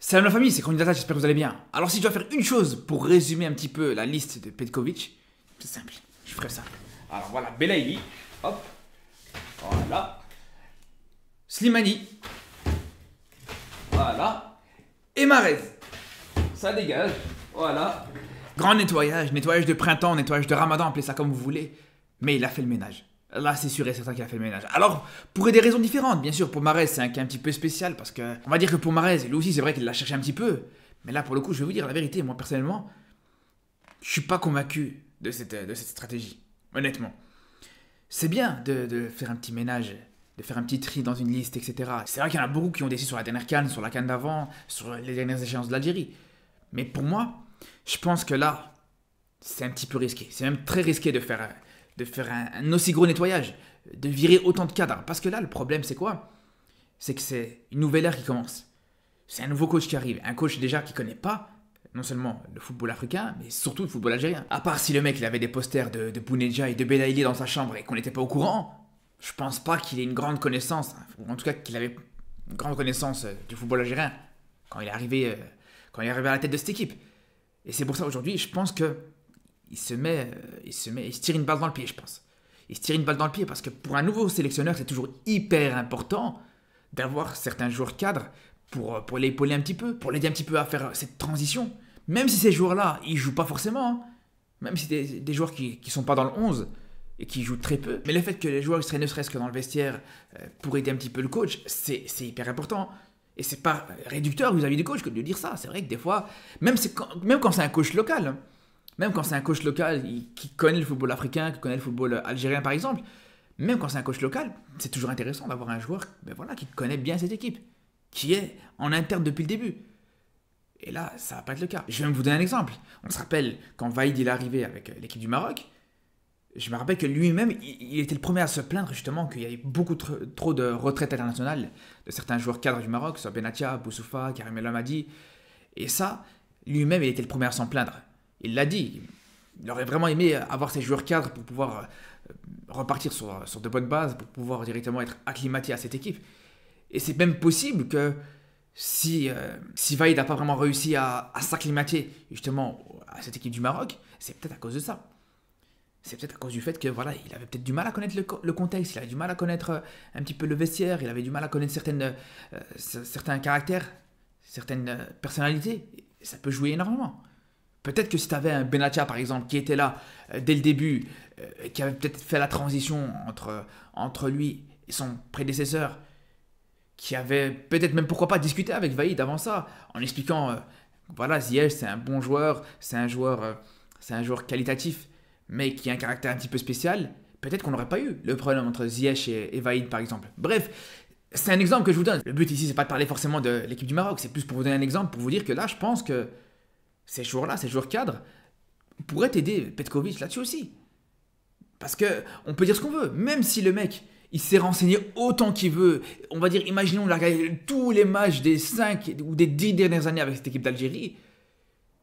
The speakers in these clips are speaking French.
Salut la famille, c'est Chronique Data, j'espère que vous allez bien. Alors si je dois faire une chose pour résumer un petit peu la liste de Petkovic, c'est simple, je ferai ça. Alors voilà, Belaïli, hop, voilà, Slimani, voilà, et Mahrez, ça dégage, voilà. Grand nettoyage, nettoyage de printemps, nettoyage de ramadan, appelez ça comme vous voulez, mais il a fait le ménage. Là, c'est sûr et certain qu'il a fait le ménage. Alors, pour des raisons différentes, bien sûr, pour Mahrez, c'est un cas un petit peu spécial, parce que, on va dire que pour Mahrez, lui aussi, c'est vrai qu'il l'a cherché un petit peu, mais là, pour le coup, je vais vous dire la vérité, moi, personnellement, je suis pas convaincu de cette stratégie, honnêtement. C'est bien de faire un petit ménage, de faire un petit tri dans une liste, etc. C'est vrai qu'il y en a beaucoup qui ont décidé sur la dernière CAN, sur la CAN d'avant, sur les dernières échéances de l'Algérie. Mais pour moi, je pense que là, c'est un petit peu risqué. C'est même très risqué de faire un aussi gros nettoyage, de virer autant de cadres. Parce que là, le problème, c'est quoi? C'est que c'est une nouvelle ère qui commence. C'est un nouveau coach qui arrive. Un coach déjà qui ne connaît pas non seulement le football africain, mais surtout le football algérien. À part si le mec il avait des posters de Bounedjah et de Belaïli dans sa chambre et qu'on n'était pas au courant, je pense pas qu'il ait une grande connaissance, ou en tout cas qu'il avait une grande connaissance du football algérien quand il est arrivé à la tête de cette équipe. Et c'est pour ça aujourd'hui, je pense que il se tire une balle dans le pied, je pense. Il se tire une balle dans le pied parce que pour un nouveau sélectionneur, c'est toujours hyper important d'avoir certains joueurs cadres pour l'épauler un petit peu, pour l'aider un petit peu à faire cette transition. Même si ces joueurs-là, ils jouent pas forcément, hein. Même si c'est des joueurs qui sont pas dans le 11 et qui jouent très peu. Mais le fait que les joueurs seraient ne serait-ce que dans le vestiaire pour aider un petit peu le coach, c'est hyper important. Et c'est pas réducteur vis-à-vis du coach que de dire ça. C'est vrai que des fois, même quand c'est un coach local, hein, même quand c'est un coach local qui connaît le football africain, qui connaît le football algérien par exemple, même quand c'est un coach local, c'est toujours intéressant d'avoir un joueur qui connaît bien cette équipe, qui est en interne depuis le début. Et là, ça va pas être le cas. Je vais même vous donner un exemple. On se rappelle quand Vaïd il est arrivé avec l'équipe du Maroc, je me rappelle que lui-même, il était le premier à se plaindre justement qu'il y avait beaucoup trop de retraites internationales de certains joueurs cadres du Maroc, soit Benatia, Boussoufa, Karim El Amadi. Et ça, lui-même, il était le premier à s'en plaindre. Il l'a dit. Il aurait vraiment aimé avoir ces joueurs cadres pour pouvoir repartir sur de bonnes bases, pour pouvoir directement être acclimaté à cette équipe. Et c'est même possible que si Vaïd n'a pas vraiment réussi à s'acclimater justement à cette équipe du Maroc, c'est peut-être à cause de ça. C'est peut-être à cause du fait que voilà, il avait peut-être du mal à connaître le contexte, il avait du mal à connaître un petit peu le vestiaire, il avait du mal à connaître certains caractères, certaines personnalités. Et ça peut jouer énormément. Peut-être que si tu avais un Benatia par exemple qui était là dès le début, qui avait peut-être fait la transition entre lui et son prédécesseur, qui avait peut-être même pourquoi pas discuté avec Vaïd avant ça, en expliquant voilà, Ziyech c'est un bon joueur, c'est un joueur qualitatif, mais qui a un caractère un petit peu spécial, peut-être qu'on n'aurait pas eu le problème entre Ziyech et Vaïd par exemple. Bref, c'est un exemple que je vous donne. Le but ici, c'est pas de parler forcément de l'équipe du Maroc, c'est plus pour vous donner un exemple, pour vous dire que là, je pense que ces joueurs-là, ces joueurs cadres, pourraient aider Petkovic là-dessus aussi. Parce que on peut dire ce qu'on veut, même si le mec, il s'est renseigné autant qu'il veut, on va dire, imaginons, il a regardé tous les matchs des 5 ou des 10 dernières années avec cette équipe d'Algérie,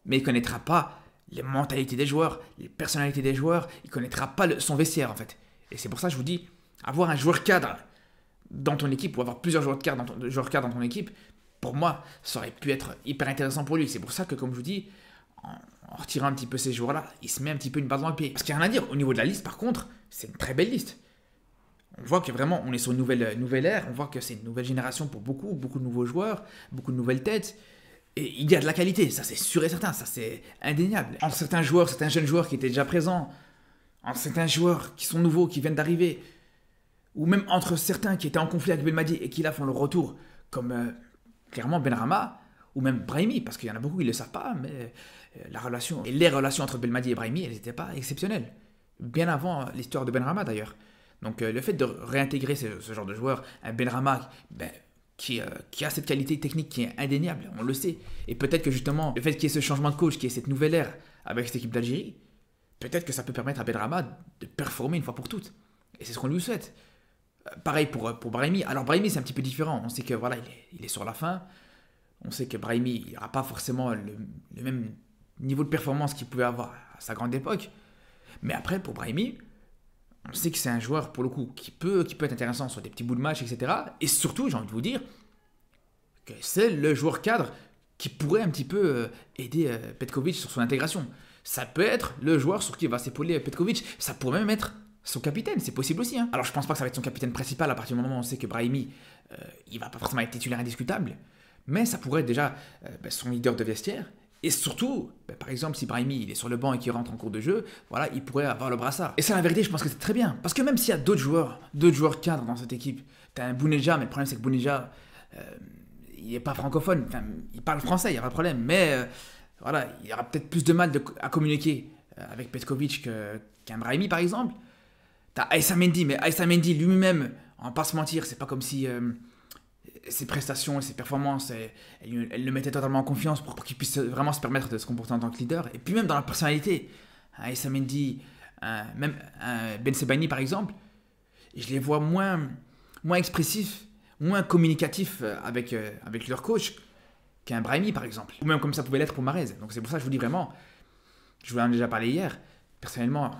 mais il ne connaîtra pas les mentalités des joueurs, les personnalités des joueurs, il ne connaîtra pas son vestiaire en fait. Et c'est pour ça que je vous dis, avoir un joueur cadre dans ton équipe, ou avoir plusieurs joueurs cadres dans ton équipe, pour moi, ça aurait pu être hyper intéressant pour lui. C'est pour ça que, comme je vous dis, en retirant un petit peu ces joueurs-là, il se met un petit peu une balle dans le pied. Parce qu'il n'y a rien à dire. Au niveau de la liste, par contre, c'est une très belle liste. On voit que vraiment, on est sur une nouvelle ère. On voit que c'est une nouvelle génération pour beaucoup de nouveaux joueurs, beaucoup de nouvelles têtes. Et il y a de la qualité, ça c'est sûr et certain, ça c'est indéniable. Entre certains joueurs, certains jeunes joueurs qui étaient déjà présents, entre certains joueurs qui sont nouveaux, qui viennent d'arriver, ou même entre certains qui étaient en conflit avec Belmadi et qui là font le retour, comme clairement Benrahma, ou même Brahimi, parce qu'il y en a beaucoup qui ne le savent pas, mais les relations entre Belmadi et Brahimi, elles n'étaient pas exceptionnelles. Bien avant l'histoire de Benrahma d'ailleurs. Donc le fait de réintégrer ce genre de joueur, un Benrahma qui a cette qualité technique qui est indéniable, on le sait. Et peut-être que justement, le fait qu'il y ait ce changement de coach, qu'il y ait cette nouvelle ère avec cette équipe d'Algérie, peut-être que ça peut permettre à Benrahma de performer une fois pour toutes. Et c'est ce qu'on lui souhaite. Pareil pour Brahimi. Alors Brahimi c'est un petit peu différent. On sait que voilà, il est sur la fin. On sait que Brahimi n'aura pas forcément le même niveau de performance qu'il pouvait avoir à sa grande époque. Mais après, pour Brahimi, on sait que c'est un joueur, pour le coup, qui peut être intéressant sur des petits bouts de match, etc. Et surtout, j'ai envie de vous dire que c'est le joueur cadre qui pourrait un petit peu aider Petkovic sur son intégration. Ça peut être le joueur sur qui va s'épauler Petkovic. Ça pourrait même être son capitaine, c'est possible aussi. Hein. Alors je pense pas que ça va être son capitaine principal à partir du moment où on sait que Brahimi, il va pas forcément être titulaire indiscutable. Mais ça pourrait être déjà son leader de vestiaire. Et surtout, par exemple, si Brahimi il est sur le banc et qu'il rentre en cours de jeu, voilà, il pourrait avoir le brassard. Et ça, la vérité, je pense que c'est très bien. Parce que même s'il y a d'autres joueurs cadres dans cette équipe, t'as un Bounedjah, mais le problème c'est que Bounedjah, il n'est pas francophone. Enfin, il parle français, il n'y a pas de problème. Mais voilà, il y aura peut-être plus de mal à communiquer avec Petkovic qu'un Brahimi, par exemple. T'as Aïssa Mendy, mais Aïssa Mendy lui-même, on va pas se mentir, c'est pas comme si ses prestations et ses performances, elle le mettait totalement en confiance pour qu'il puisse vraiment se permettre de se comporter en tant que leader. Et puis même dans la personnalité, Aïssa Mendy, même Ben Sebaini par exemple, je les vois moins expressifs, moins communicatifs avec leur coach qu'un Brahimi par exemple. Ou même comme ça pouvait l'être pour Mahrez. Donc c'est pour ça que je vous dis vraiment, je vous en ai déjà parlé hier, personnellement,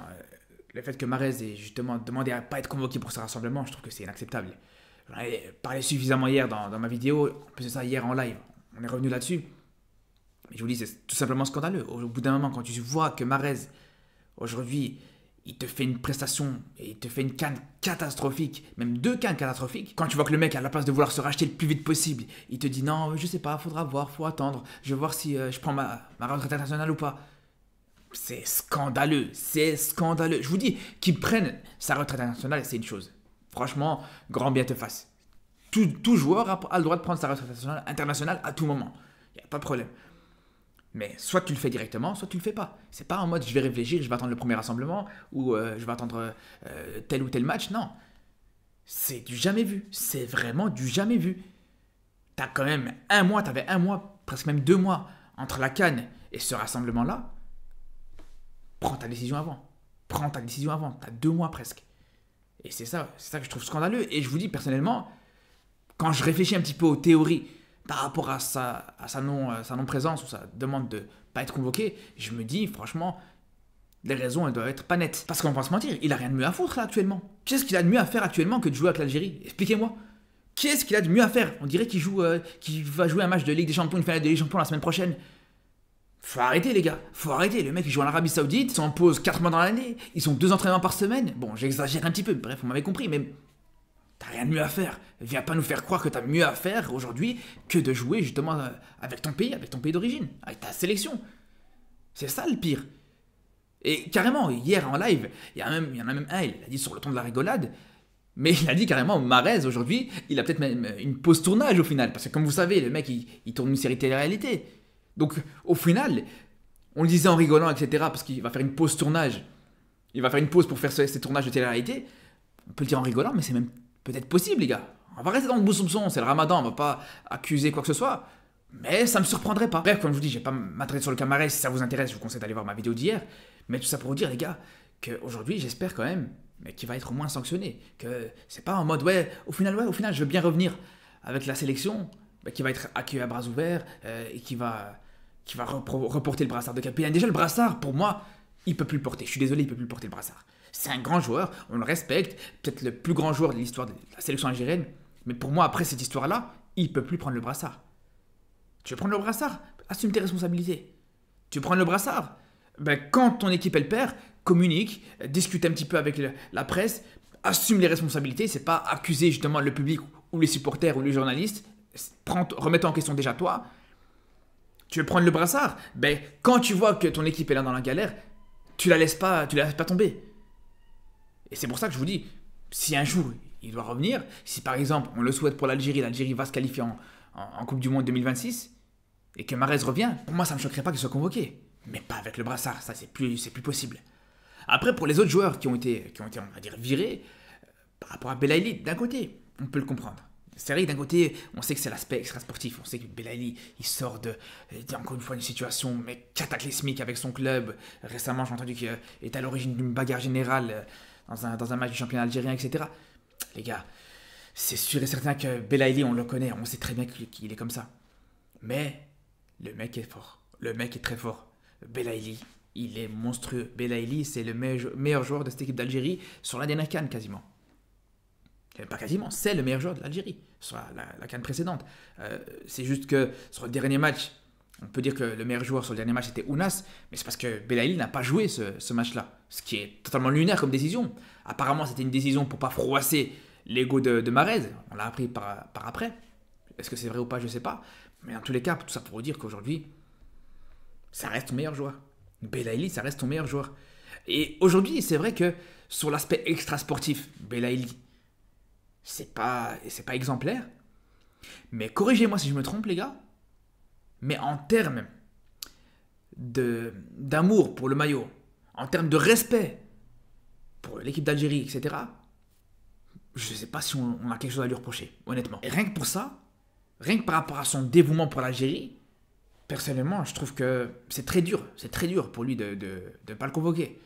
le fait que Mahrez ait justement demandé à ne pas être convoqué pour ce rassemblement, je trouve que c'est inacceptable. J'en ai parlé suffisamment hier dans ma vidéo, en plus de ça hier en live, on est revenu là-dessus. Mais je vous dis, c'est tout simplement scandaleux. Au bout d'un moment, quand tu vois que Mahrez, aujourd'hui, il te fait une prestation et il te fait une canne catastrophique, même 2 cannes catastrophiques, quand tu vois que le mec, à la place de vouloir se racheter le plus vite possible, il te dit non, je sais pas, faudra voir, faut attendre, je vais voir si je prends ma retraite internationale ou pas. C'est scandaleux, c'est scandaleux. Je vous dis, qu'il prenne sa retraite internationale, c'est une chose. Franchement, grand bien te fasse. Tout joueur a le droit de prendre sa retraite internationale à tout moment. Il n'y a pas de problème. Mais soit tu le fais directement, soit tu le fais pas. C'est pas en mode je vais réfléchir, je vais attendre le premier rassemblement ou je vais attendre tel ou tel match. Non. C'est du jamais vu. C'est vraiment du jamais vu. T'as quand même t'avais un mois, presque même 2 mois entre la CAN et ce rassemblement-là. Prends ta décision avant. T'as 2 mois presque. Et c'est ça que je trouve scandaleux. Et je vous dis personnellement, quand je réfléchis un petit peu aux théories par rapport à sa non-présence ou sa demande de ne pas être convoqué, je me dis franchement, les raisons elles doivent être pas nettes. Parce qu'on va pas se mentir, il a rien de mieux à foutre là actuellement. Qu'est-ce qu'il a de mieux à faire actuellement que de jouer avec l'Algérie? Expliquez-moi. Qu'est-ce qu'il a de mieux à faire? On dirait qu'il va jouer un match de Ligue des Champions, une finale de Ligue des Champions la semaine prochaine. Faut arrêter les gars, faut arrêter. Le mec il joue en Arabie Saoudite, ils sont en pause 4 mois dans l'année, ils ont 2 entraînements par semaine. Bon, j'exagère un petit peu, bref, vous m'avez compris, mais t'as rien de mieux à faire. Viens pas nous faire croire que t'as mieux à faire aujourd'hui que de jouer justement avec ton pays d'origine, avec ta sélection. C'est ça le pire. Et carrément, hier en live, il y en a même un, il a dit sur le ton de la rigolade, mais il a dit carrément, Mahrez aujourd'hui, il a peut-être même une pause tournage au final, parce que comme vous savez, le mec il tourne une série télé-réalité. Donc, au final, on le disait en rigolant, etc., parce qu'il va faire une pause tournage. Il va faire une pause pour faire ces tournages de télé-réalité. On peut le dire en rigolant, mais c'est même peut-être possible, les gars. On va rester dans le bon soupçon, c'est le ramadan, on va pas accuser quoi que ce soit. Mais ça me surprendrait pas. Bref, comme je vous dis, je vais pas m'attarder sur le cas Mahrez. Si ça vous intéresse, je vous conseille d'aller voir ma vidéo d'hier. Mais tout ça pour vous dire, les gars, qu'aujourd'hui, j'espère quand même qu'il va être au moins sanctionné. Que c'est pas en mode, au final, je veux bien revenir avec la sélection, qui va être accueilli à bras ouverts et qui va reporter le brassard de capitaine. Déjà, le brassard, pour moi, il peut plus le porter. Je suis désolé, il peut plus le porter, le brassard. C'est un grand joueur, on le respecte, peut-être le plus grand joueur de l'histoire de la sélection algérienne. Mais pour moi, après cette histoire-là, il peut plus prendre le brassard. Tu veux prendre le brassard? Assume tes responsabilités. Tu veux prendre le brassard? Quand ton équipe elle perd, communique, discute un petit peu avec la presse, assume les responsabilités. C'est pas accuser justement le public ou les supporters ou les journalistes. Remets-toi en question déjà toi. Tu veux prendre le brassard? Quand tu vois que ton équipe est là dans la galère, tu la laisses pas tomber. Et c'est pour ça que je vous dis, si un jour il doit revenir, si par exemple on le souhaite pour l'Algérie va se qualifier en Coupe du Monde 2026, et que Mahrez revient, pour moi ça ne me choquerait pas qu'il soit convoqué. Mais pas avec le brassard, ça c'est plus possible. Après pour les autres joueurs qui ont été on va dire virés, par rapport à Belaïli, d'un côté, on peut le comprendre. C'est vrai que d'un côté, on sait que c'est l'aspect extra-sportif. On sait que Belaïli, il sort encore une fois, une situation cataclysmique avec son club. Récemment, j'ai entendu qu'il est à l'origine d'une bagarre générale dans un match du championnat algérien, etc. Les gars, c'est sûr et certain que Belaïli, on le connaît. On sait très bien qu'il est comme ça. Mais le mec est fort. Le mec est très fort. Belaïli, il est monstrueux. Belaïli, c'est le meilleur joueur de cette équipe d'Algérie sur la dernière CAN, quasiment. Pas quasiment, c'est le meilleur joueur de l'Algérie sur la CAN précédente. C'est juste que sur le dernier match, On peut dire que le meilleur joueur sur le dernier match c'était Ounas, mais c'est parce que Belaïli n'a pas joué ce match-là. Ce qui est totalement lunaire comme décision. Apparemment, c'était une décision pour pas froisser l'ego de Mahrez. On l'a appris par après. Est-ce que c'est vrai ou pas, je sais pas. Mais dans tous les cas, tout ça pour vous dire qu'aujourd'hui, ça reste ton meilleur joueur. Belaïli, ça reste ton meilleur joueur. Et aujourd'hui, c'est vrai que sur l'aspect extra-sportif, Belaïli, c'est pas exemplaire. Mais corrigez-moi si je me trompe, les gars. Mais en termes d'amour pour le maillot, en termes de respect pour l'équipe d'Algérie, etc., je ne sais pas si on a quelque chose à lui reprocher, honnêtement. Et rien que pour ça, rien que par rapport à son dévouement pour l'Algérie, personnellement, je trouve que c'est très dur pour lui de ne pas le convoquer.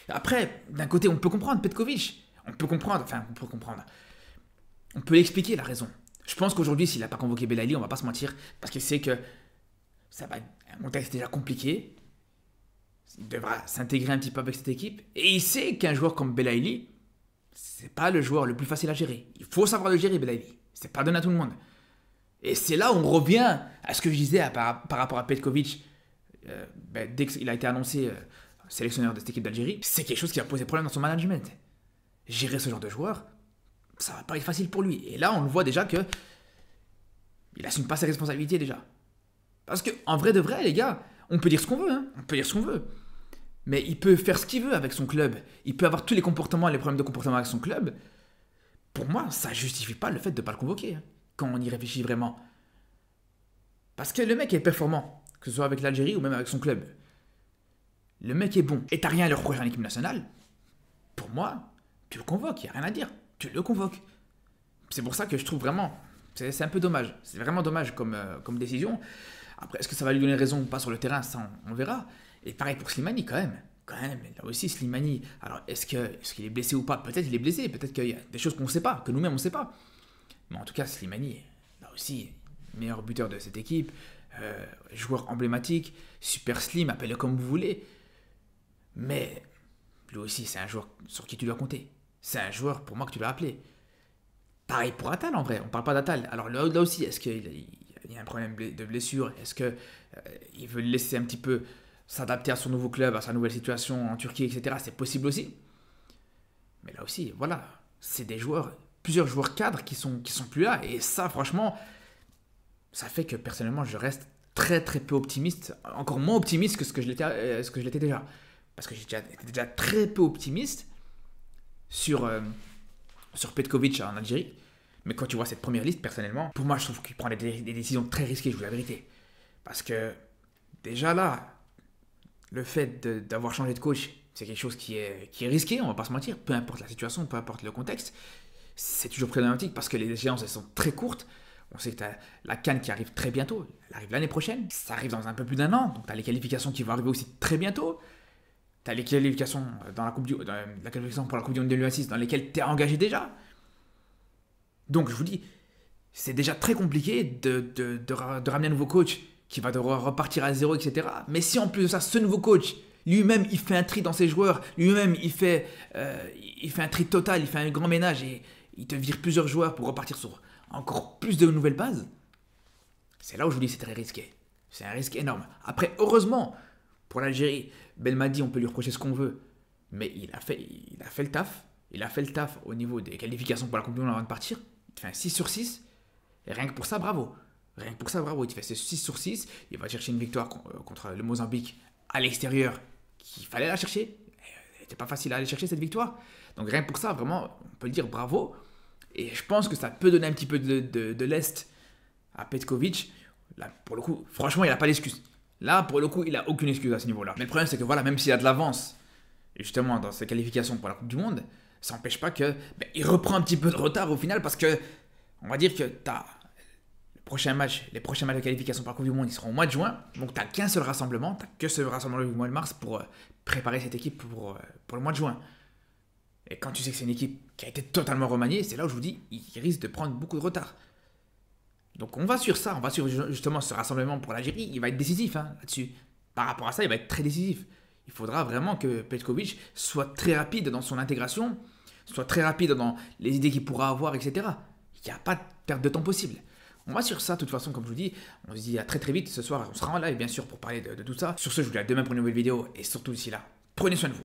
Après, d'un côté, on peut comprendre Petkovic, on peut expliquer la raison. Je pense qu'aujourd'hui, s'il n'a pas convoqué Belaïli, on va pas se mentir, parce qu'il sait que ça va être un contexte déjà compliqué. Il devra s'intégrer un petit peu avec cette équipe. Et il sait qu'un joueur comme Belaïli, c'est pas le joueur le plus facile à gérer. Il faut savoir le gérer, Belaïli. C'est pas donné à tout le monde. Et c'est là où on revient à ce que je disais par rapport à Petkovic. Dès qu'il a été annoncé sélectionneur de cette équipe d'Algérie, c'est quelque chose qui a posé problème dans son management. Gérer ce genre de joueur, ça va pas être facile pour lui. Et là, on le voit déjà que il assume pas ses responsabilités déjà. Parce que en vrai de vrai, les gars, on peut dire ce qu'on veut, hein. On peut dire ce qu'on veut. Mais il peut faire ce qu'il veut avec son club. Il peut avoir tous les comportements et les problèmes de comportement avec son club. Pour moi, ça justifie pas le fait de ne pas le convoquer, hein, quand on y réfléchit vraiment. Parce que le mec est performant, que ce soit avec l'Algérie ou même avec son club. Le mec est bon. Et t'as rien à le reprocher en équipe nationale. Pour moi, tu le convoques, il n'y a rien à dire. Tu le convoques. C'est pour ça que je trouve vraiment... C'est un peu dommage. C'est vraiment dommage comme décision. Après, est-ce que ça va lui donner raison ou pas sur le terrain? Ça, on verra. Et pareil pour Slimani, quand même. Là aussi, Slimani. Alors, est-ce qu'il est blessé ou pas? Peut-être qu'il est blessé. Peut-être qu'il y a des choses qu'on ne sait pas, que nous-mêmes, on ne sait pas. Mais en tout cas, Slimani, là aussi, meilleur buteur de cette équipe. Joueur emblématique. Super slim, appelez-le comme vous voulez. Mais lui aussi, c'est un joueur sur qui tu dois compter. C'est un joueur, pour moi, que tu dois appeler. Pareil pour Attal, en vrai. On ne parle pas d'Attal. Alors là aussi, est-ce qu'il y a un problème de blessure? Est-ce qu'il veut le laisser un petit peu s'adapter à son nouveau club, à sa nouvelle situation en Turquie, etc. C'est possible aussi. Mais là aussi, voilà. C'est des joueurs, plusieurs joueurs cadres qui sont plus là. Et ça, franchement, ça fait que personnellement, je reste très très peu optimiste. Encore moins optimiste que ce que je l'étais déjà. Parce que j'étais déjà très peu optimiste sur Petkovic en Algérie. Mais quand tu vois cette première liste, personnellement, pour moi, je trouve qu'il prend des décisions très risquées, je vous dis la vérité. Parce que, déjà là, le fait d'avoir changé de coach, c'est quelque chose qui est risqué, on va pas se mentir. Peu importe la situation, peu importe le contexte, c'est toujours problématique parce que les échéances, elles sont très courtes. On sait que tu as la CAN qui arrive très bientôt, elle arrive l'année prochaine. Ça arrive dans un peu plus d'un an, donc tu as les qualifications qui vont arriver aussi très bientôt. Tu as les qualifications la qualification pour la Coupe du Monde de l'UA6 dans lesquelles tu es engagé déjà. Donc je vous dis, c'est déjà très compliqué de ramener un nouveau coach qui va devoir repartir à zéro, etc. Mais si en plus de ça, ce nouveau coach, lui-même, il fait un tri dans ses joueurs, lui-même, il fait un tri total, il fait un grand ménage et il te vire plusieurs joueurs pour repartir sur encore plus de nouvelles bases, c'est là où je vous dis c'est très risqué. C'est un risque énorme. Après, heureusement, pour l'Algérie, Belmadi, on peut lui reprocher ce qu'on veut, mais il a fait le taf. Il a fait le taf au niveau des qualifications pour la Coupe du Monde avant de partir. Il te fait un 6 sur 6. Et rien que pour ça, bravo. Rien que pour ça, bravo. Il te fait ce 6 sur 6. Il va chercher une victoire contre le Mozambique à l'extérieur, qu'il fallait la chercher. Elle n'était pas facile à aller chercher cette victoire. Donc rien que pour ça, vraiment, on peut le dire bravo. Et je pense que ça peut donner un petit peu de lest à Petkovic. Là, pour le coup, franchement, il n'a pas d'excuse. Là, pour le coup, il n'a aucune excuse à ce niveau-là. Mais le problème, c'est que voilà, même s'il a de l'avance, justement, dans ses qualifications pour la Coupe du Monde, ça n'empêche pas que il reprend un petit peu de retard au final parce que on va dire que tu as les prochains matchs de qualification pour la Coupe du Monde, ils seront au mois de juin. Donc tu n'as qu'un seul rassemblement, tu n'as que ce rassemblement du mois de mars pour préparer cette équipe pour le mois de juin. Et quand tu sais que c'est une équipe qui a été totalement remaniée, c'est là où je vous dis, il risque de prendre beaucoup de retard. Donc on va sur ça, on va sur justement ce rassemblement pour l'Algérie, il va être décisif là-dessus. Par rapport à ça, il va être très décisif. Il faudra vraiment que Petkovic soit très rapide dans son intégration, soit très rapide dans les idées qu'il pourra avoir, etc. Il n'y a pas de perte de temps possible. On va sur ça, de toute façon, comme je vous dis, on se dit à très très vite ce soir, on sera en live bien sûr pour parler de tout ça. Sur ce, je vous dis à demain pour une nouvelle vidéo et surtout d'ici là, prenez soin de vous.